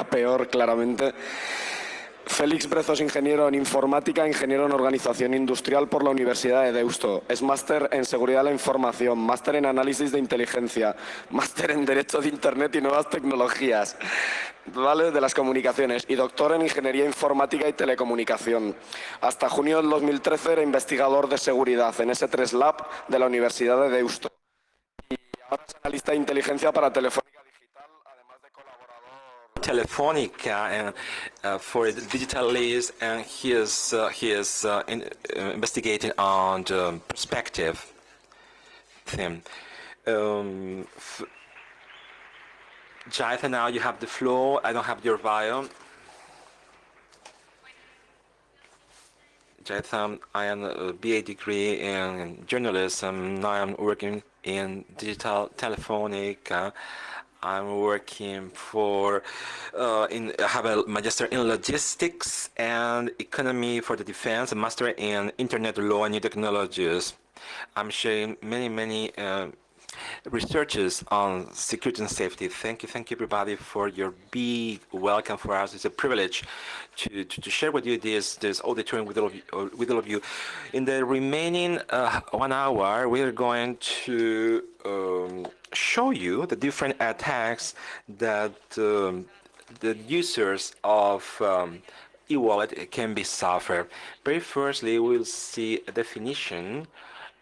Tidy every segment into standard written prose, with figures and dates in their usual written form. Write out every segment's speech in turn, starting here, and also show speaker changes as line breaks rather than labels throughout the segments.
peor, claramente. Félix Brezo es ingeniero en informática, ingeniero en organización industrial por la Universidad de Deusto. Es máster en seguridad de la información, máster en análisis de inteligencia, máster en derecho de Internet y nuevas tecnologías, ¿vale? De las comunicaciones, y doctor en ingeniería informática y telecomunicación. Hasta junio del 2013 era investigador de seguridad en S3 Lab de la Universidad de Deusto. Y ahora es analista de inteligencia para Telefónica Digital, además de colaborador.
Telefonica and for the digital leads, and he is investigating on the perspective thing. Yaiza, now you have the floor. I don't have your bio. Yaiza, I am a BA degree in journalism. Now I'm working in digital Telefonica. I'm working for, I have a master in logistics and economy for the defense, a master in internet law and new technologies. I'm sharing many researches on security and safety. Thank you everybody for your big welcome for us. It's a privilege to share with you this auditorium with all of you. In the remaining 1 hour, we are going to show you the different attacks that the users of eWallet can be suffer. Very firstly, we'll see a definition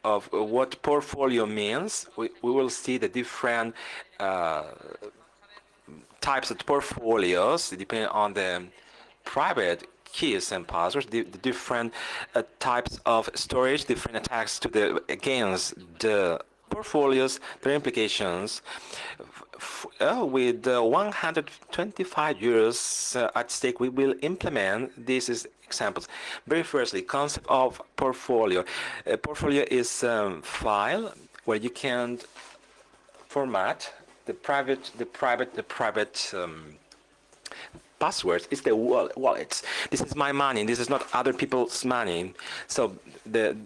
of what portfolio means. We will see the different types of portfolios depending on the private keys and passwords, the different types of storage, different attacks to against the portfolios, their implications. With 125 euros at stake, we will implement these examples. Very firstly, concept of portfolio. A portfolio is a file where you can format the private passwords. Is the wallets. This is my money. This is not other people's money. So the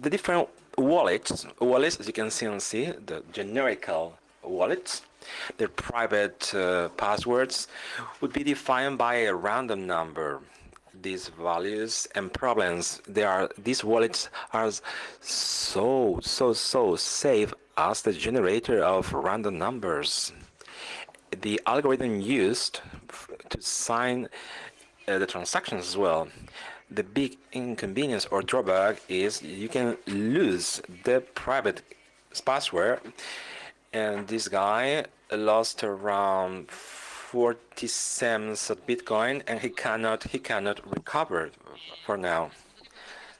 different wallets, as you can see, the generical wallets, their private passwords would be defined by a random number. These values and problems, these wallets are so safe as the generator of random numbers. The algorithm used to sign the transactions as well. The big inconvenience or drawback is you can lose the private password, and this guy lost around 40 cents of Bitcoin, and he cannot recover for now.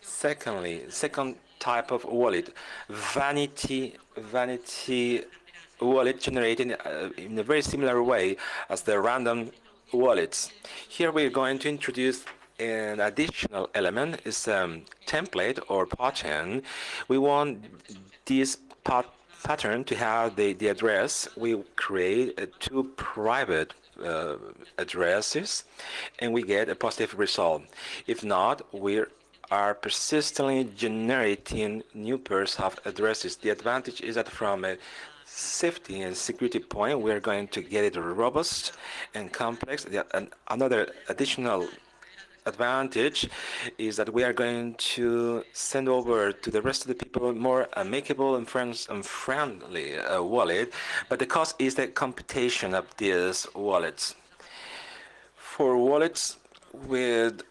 Second type of wallet, vanity wallet, generated in a very similar way as the random wallets. Here we're going to introduce an additional element, is a template or pattern. We want this pattern to have the address. We create two private addresses, and we get a positive result. If not, we are persistently generating new pairs of addresses. The advantage is that from a safety and security point, we are going to get it robust and complex. Another additional advantage is that we are going to send over to the rest of the people more amicable and friendly wallet, but the cost is the computation of these wallets. For wallets with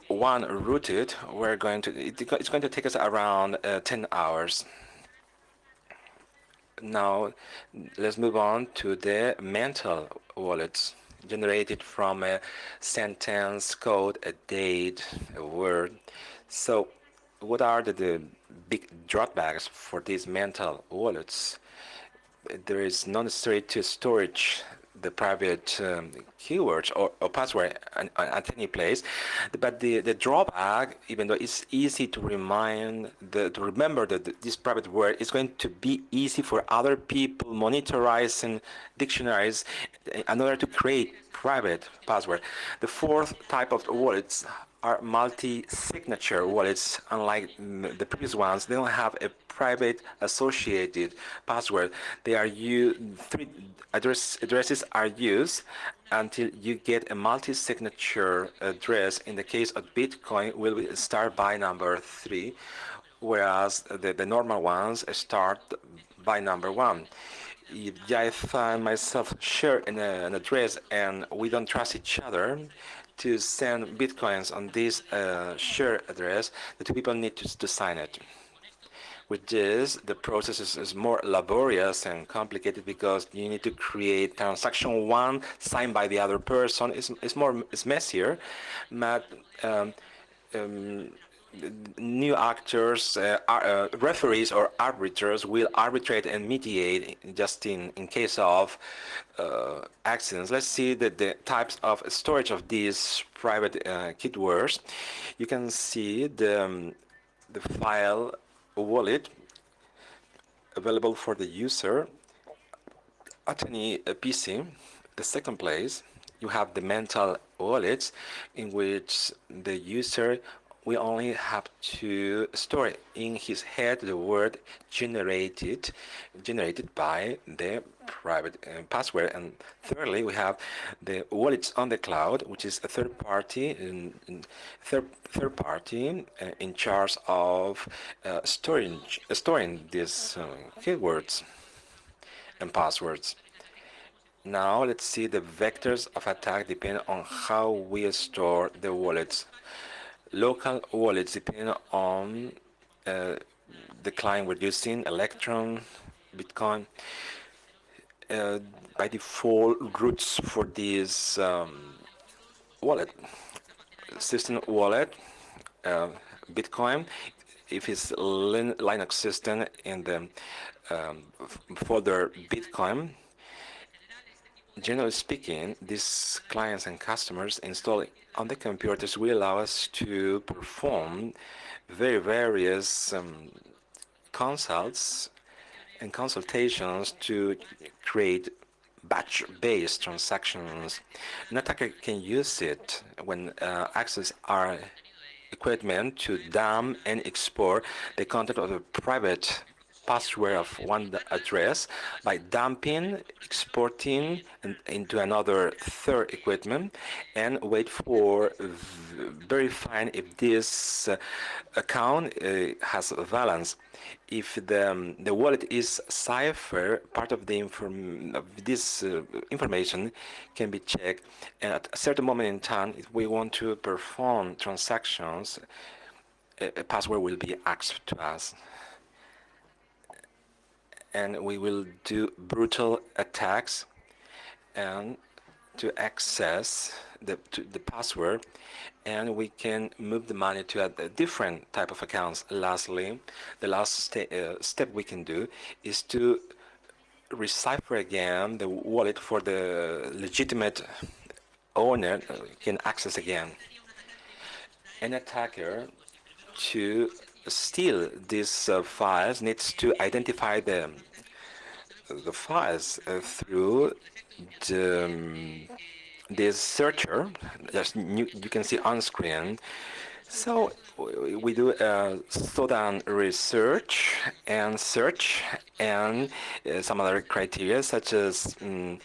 one rooted, it's going to take us around 10 hours. Now let's move on to the mental wallets, generated from a sentence, code, a date, a word. So what are the big drawbacks for these mental wallets? There is not necessary to storage the private keywords or password at any place, but the drawback, even though it's easy to remember this private word, is going to be easy for other people monitorizing dictionaries in order to create private password. The fourth type of wallets are multi-signature wallets. Unlike the previous ones, they don't have a private associated password. They are three addresses are used until you get a multi-signature address. In the case of Bitcoin, will start by number 3, whereas the normal ones start by number 1. If Yaiza and myself share an address and we don't trust each other to send bitcoins on this shared address, the two people need to sign it. With this, the process is more laborious and complicated because you need to create transaction one signed by the other person. It's messier, but um, new actors, referees or arbiters will arbitrate and mediate just in case of accidents. Let's see the types of storage of these private keywords. You can see the file wallet available for the user at any PC. The second place, you have the mental wallets in which the user will only have to store in his head the word generated by the private password. And thirdly, we have the wallets on the cloud, which is a third party in charge of storing these keywords and passwords. Now let's see the vectors of attack depend on how we store the wallets. Local wallets depend on the client we're using, Electron, Bitcoin. By default, roots for this wallet, system wallet, Bitcoin, if it's Linux system in the folder Bitcoin. Generally speaking, these clients and customers installed on the computers will allow us to perform various consults and consultations to create batch-based transactions. An attacker can use it when access our equipment to dump and export the content of a private password of one address by dumping, exporting into another third equipment, and wait for verifying if this account has a balance. If the wallet is cipher, part of this information can be checked, and at a certain moment in time, if we want to perform transactions, a password will be asked to us. And we will do brutal attacks and to access the password, and we can move the money to a different type of accounts. Lastly, the last step we can do is to recipher again the wallet for the legitimate owner can access again. An attacker to steal these files needs to identify the files through the searcher that you can see on screen. So we do thorough research and search and some other criteria such as the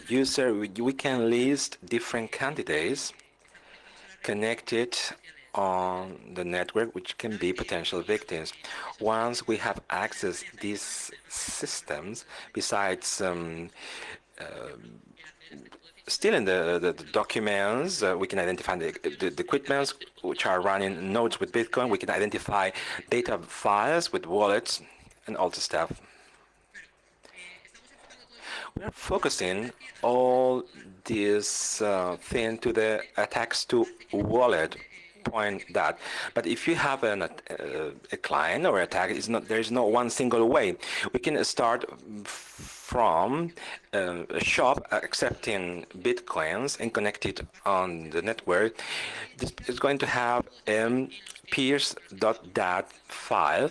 user. We can list different candidates connected on the network which can be potential victims. Once we have access these systems, besides stealing the documents, we can identify the equipments which are running nodes with Bitcoin. We can identify data files with wallets and all the stuff. We are focusing all this thing to the attacks to wallet point that. But if you have a client or attack, there is no one single way. We can start from a shop accepting bitcoins and connect it on the network. This is going to have a peers.dat file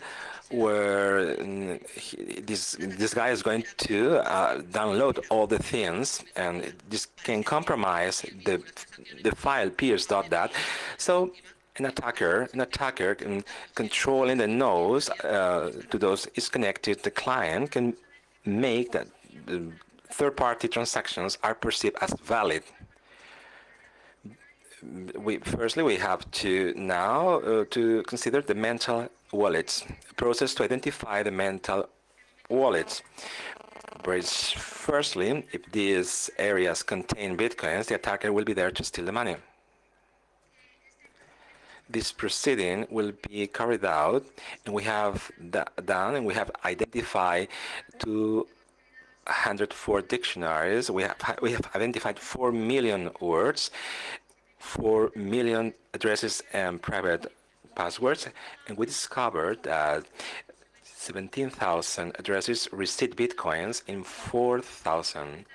where this guy is going to download all the things, and this can compromise the file peers.dat. So An attacker can controlling the nodes to those is connected. The client can make that the third-party transactions are perceived as valid. Firstly, we have to now to consider the mental wallets process to identify the mental wallets. Firstly, if these areas contain bitcoins, the attacker will be there to steal the money. This proceeding will be carried out, and we have done, and we have identified 204 dictionaries. We have identified 4 million words, 4 million addresses and private passwords, and we discovered that 17,000 addresses received bitcoins in 4,000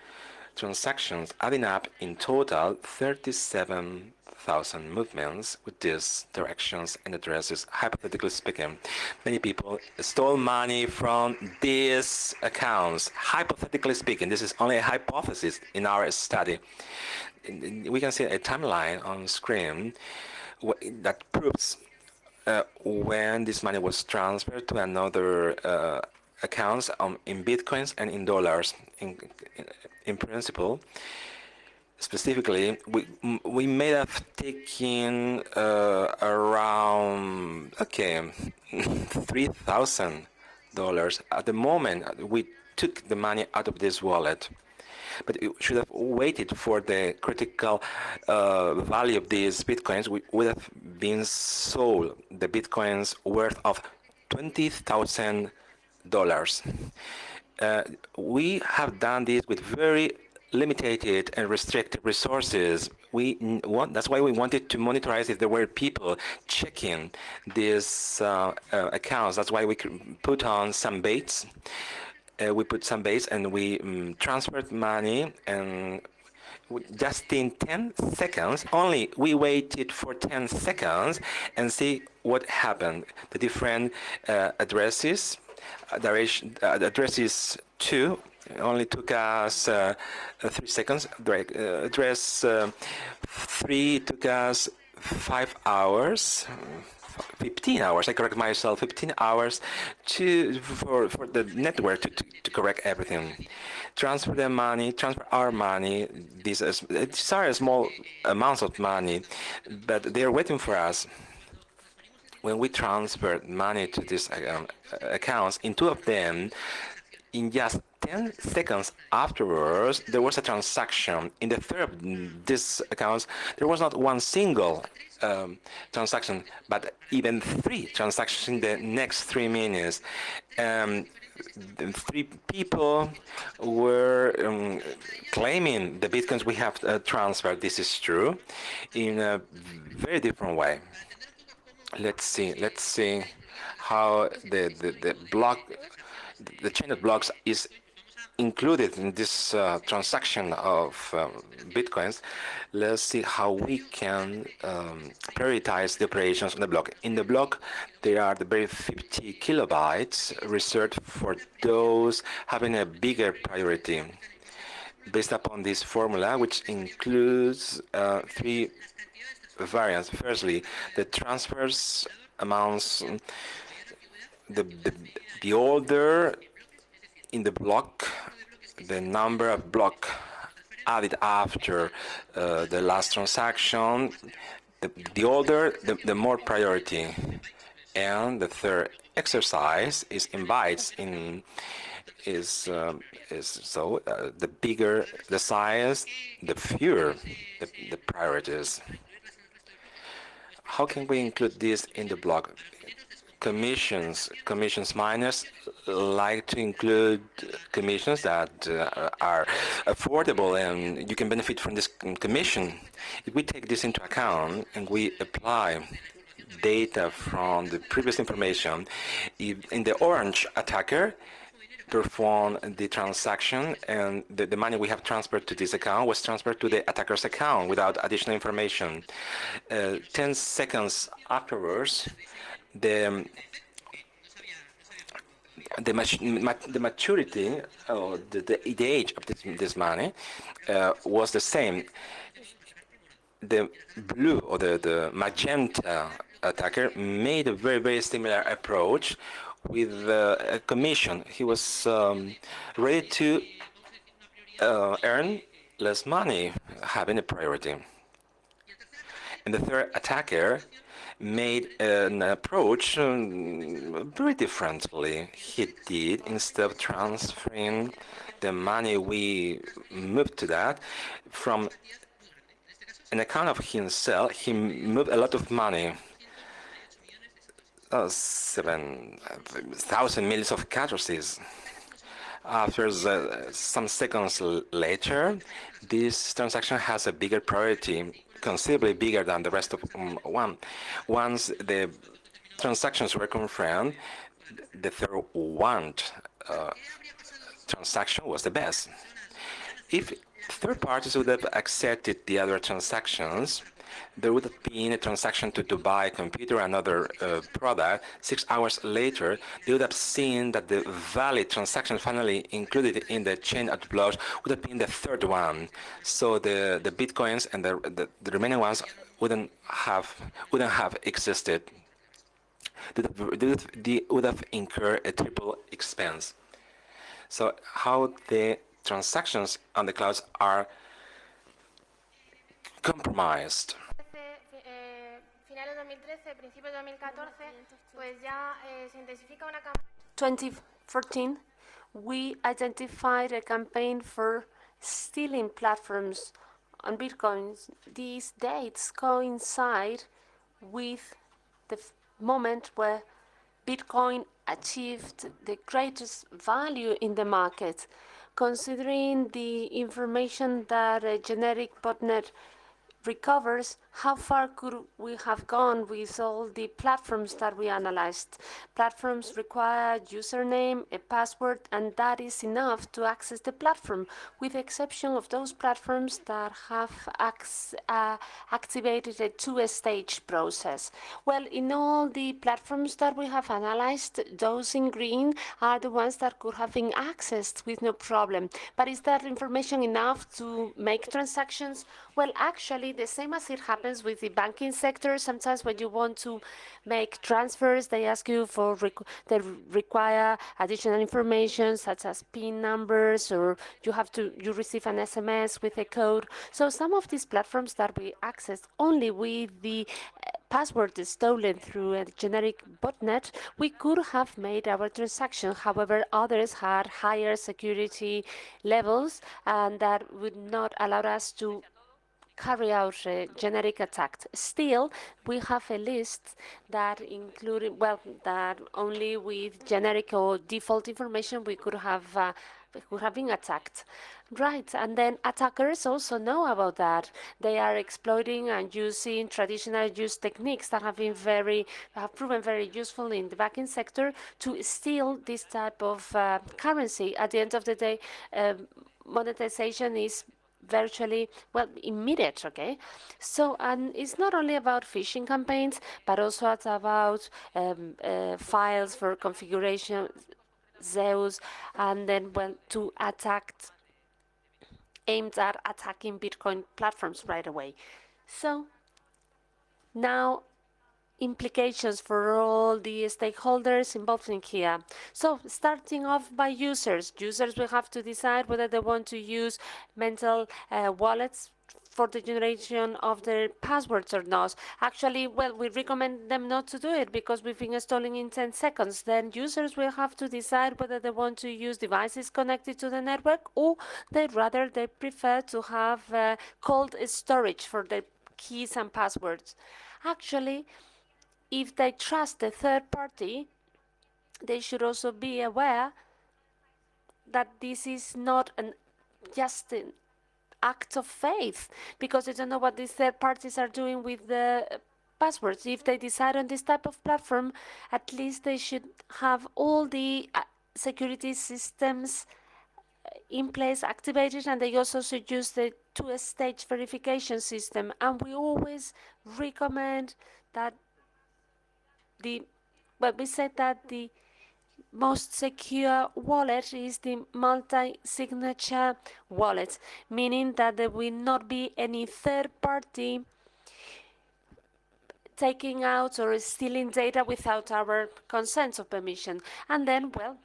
transactions, adding up in total 37,000 movements with these directions and addresses. Hypothetically speaking, many people stole money from these accounts. Hypothetically speaking, this is only a hypothesis in our study. We can see a timeline on screen that proves when this money was transferred to another accounts in bitcoins and in dollars. In principle, specifically, we may have taken around $3,000 at the moment we took the money out of this wallet. But it should have waited for the critical value of these bitcoins. We would have been sold the bitcoins worth of $20,000. We have done this with very limited and restricted resources. That's why we wanted to monitorize if there were people checking these accounts. That's why we put on some baits. We put some baits and we transferred money, and just in 10 seconds, only we waited for 10 seconds and see what happened. The different addresses, addresses 2 only took us 3 seconds. Address 3 took us 5 hours. 15 hours, I correct myself, 15 hours for the network to correct everything. Transfer the money, transfer our money. These are small amounts of money, but they're waiting for us. When we transferred money to these accounts, in 2 of them, in just 10 seconds afterwards, there was a transaction. In the third of these accounts, there was not one single transaction, but even 3 transactions in the next 3 minutes. The 3 people were claiming the bitcoins we have transferred. This is true in a very different way. Let's see how the chain of blocks is included in this transaction of bitcoins. Let's see how we can prioritize the operations on the block. In the block, there are the very 50 kilobytes reserved for those having a bigger priority. Based upon this formula, which includes 3 variants. Firstly, the transfers amounts, the order in the block, the number of block added after the last transaction, the older, the more priority. And the third exercise is in bytes. The bigger the size, the fewer the priorities. How can we include this in the block? Commissions miners like to include commissions that are affordable and you can benefit from this commission. If we take this into account and we apply data from the previous information, if in the orange attacker perform the transaction and the money we have transferred to this account was transferred to the attacker's account without additional information. 10 seconds afterwards, the maturity or the age of this money was the same. the blue or the magenta attacker made a very similar approach with a commission. He was ready to earn less money, having a priority. And the third attacker made an approach very differently. He did, instead of transferring the money we moved to that from an account of himself, he moved a lot of money, 7,000 millions of cartridges. After some seconds later, this transaction has a bigger priority, considerably bigger than the rest of one. Once the transactions were confirmed, the third one transaction was the best. If third parties would have accepted the other transactions, there would have been a transaction to buy a computer or another product. 6 hours later, they would have seen that the valid transaction finally included in the chain of blocks would have been the third one. So the bitcoins and the remaining ones wouldn't have existed. They would have incurred a triple expense. So how the transactions on the clouds are compromised.
Finales 2013, principios de 2014, pues ya se intensifica una campaña. 2014, we identified a campaign for stealing platforms on Bitcoins. These dates coincide with the moment where Bitcoin achieved the greatest value in the market. Considering the information that a generic botnet recovers, how far could we have gone with all the platforms that we analyzed? Platforms require username, a password, and that is enough to access the platform, with the exception of those platforms that have activated a two-stage process. Well, in all the platforms that we have analyzed, those in green are the ones that could have been accessed with no problem. But is that information enough to make transactions? Well, actually, the same as it happens with the banking sector. Sometimes when you want to make transfers, they ask you for, they require additional information such as PIN numbers, or you receive an SMS with a code. So some of these platforms that we access only with the password is stolen through a generic botnet, we could have made our transaction. However, others had higher security levels, and that would not allow us to carry out a generic attack. Still, we have a list that included, well, that only with generic or default information we could have been attacked. Right, and then attackers also know about that. They are exploiting and using traditional use techniques that have proven very useful in the banking sector to steal this type of currency. At the end of the day, monetization is virtually, well, immediate, okay? So, and it's not only about phishing campaigns, but also it's about files for configuration, Zeus, and then, well, aimed at attacking Bitcoin platforms right away. So, now implications for all the stakeholders involved in here. So starting off by users. Users will have to decide whether they want to use mental wallets for the generation of their passwords or not. Actually, well, we recommend them not to do it because we've been installing in 10 seconds. Then users will have to decide whether they want to use devices connected to the network, or they prefer to have cold storage for their keys and passwords. Actually, if they trust the third party, they should also be aware that this is not just an act of faith, because they don't know what these third parties are doing with the passwords. If they decide on this type of platform, at least they should have all the security systems in place, activated, and they also should use the two-stage verification system. And we always recommend that we said that the most secure wallet is the multi-signature wallet, meaning that there will not be any third party taking out or stealing data without our consent or permission. And then, well,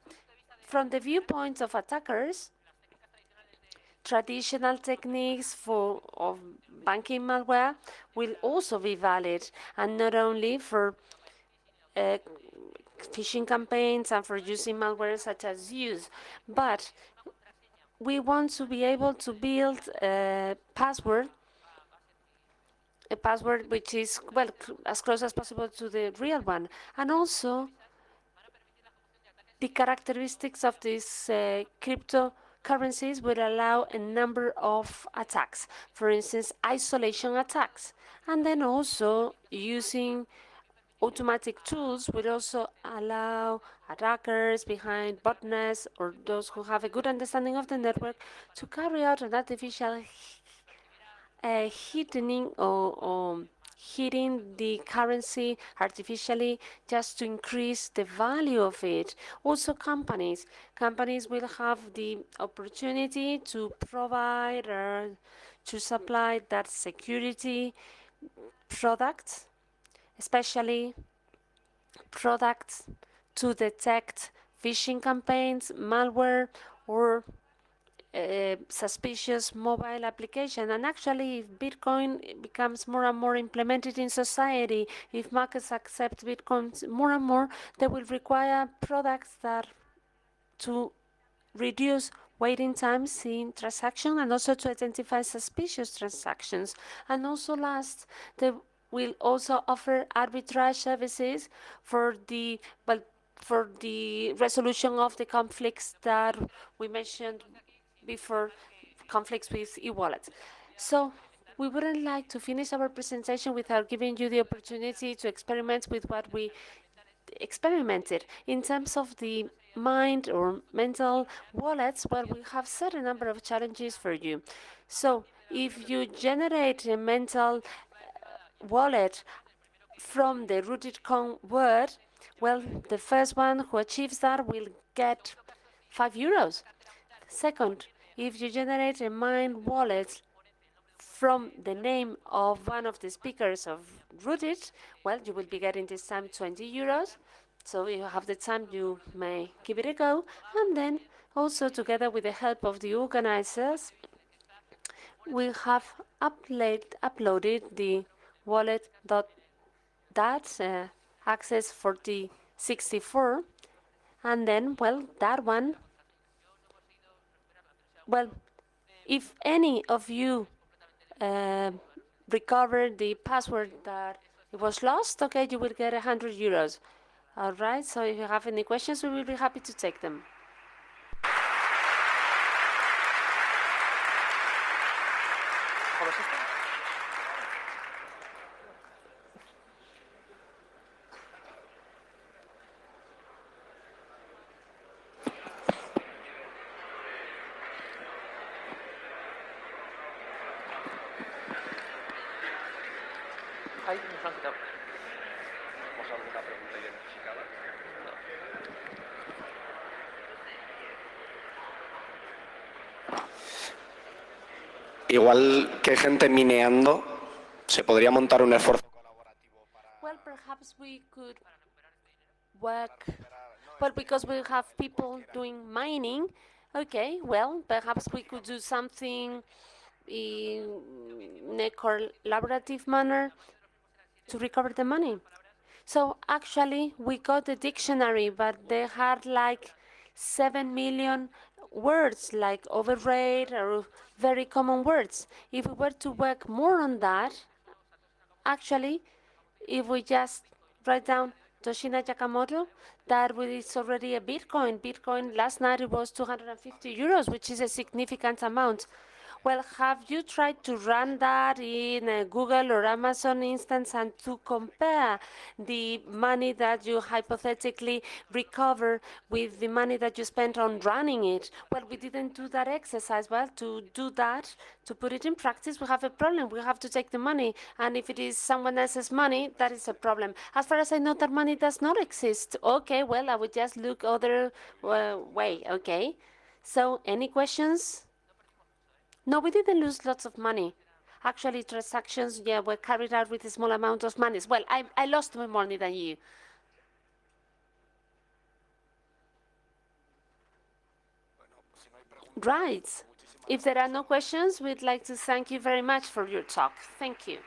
from the viewpoint of attackers, traditional techniques of banking malware will also be valid, and not only for phishing campaigns and for using malware such as use, but we want to be able to build a password which is, well, as close as possible to the real one. And also, the characteristics of these cryptocurrencies will allow a number of attacks, for instance, isolation attacks. And then also, using automatic tools will also allow attackers behind botnets or those who have a good understanding of the network to carry out an artificial hiddening or hitting the currency artificially just to increase the value of it. Also, companies will have the opportunity to provide or to supply that security products, especially products to detect phishing campaigns, malware, or suspicious mobile application. And actually, if Bitcoin becomes more and more implemented in society, if markets accept Bitcoin more and more, they will require products that to reduce waiting times in transaction and also to identify suspicious transactions. And also last, they will also offer arbitrage services for the resolution of the conflicts that we mentioned before, conflicts with eWallet. So we wouldn't like to finish our presentation without giving you the opportunity to experiment with what we experimented. In terms of the mind or mental wallets, well, we have set a number of challenges for you. So if you generate a mental wallet from the rooted con word, well, the first one who achieves that will get €5. Second, if you generate a mind wallet from the name of one of the speakers of rooted, well, you will be getting this time €20. So if you have the time, you may give it a go. And then also, together with the help of the organizers, we have uploaded the wallet that access 4064, and then, well, that one, well, if any of you recover the password that it was lost, okay, you will get €100. All right, so if you have any questions, we will be happy to take them.
Igual que gente mineando, se podría montar un esfuerzo colaborativo para...
Well, perhaps we could work, well, because we have people doing mining, okay, well, perhaps we could do something in a collaborative manner to recover the money. So actually, we got the dictionary, but they had like 7 million words, like overrate or very common words. If we were to work more on that, actually, if we just write down Toshina Yakamoto, that is already a Bitcoin. Bitcoin last night it was €250, which is a significant amount. Well, have you tried to run that in a Google or Amazon instance and to compare the money that you hypothetically recover with the money that you spent on running it? Well, we didn't do that exercise. Well, to do that, to put it in practice, we have a problem. We have to take the money. And if it is someone else's money, that is a problem. As far as I know, that money does not exist. Okay, well, I would just look other way. Okay. So, any questions? No, we didn't lose lots of money. Actually, transactions, yeah, were carried out with a small amount of money. Well, I lost more money than you. Right. If there are no questions, we'd like to thank you very much for your talk. Thank you.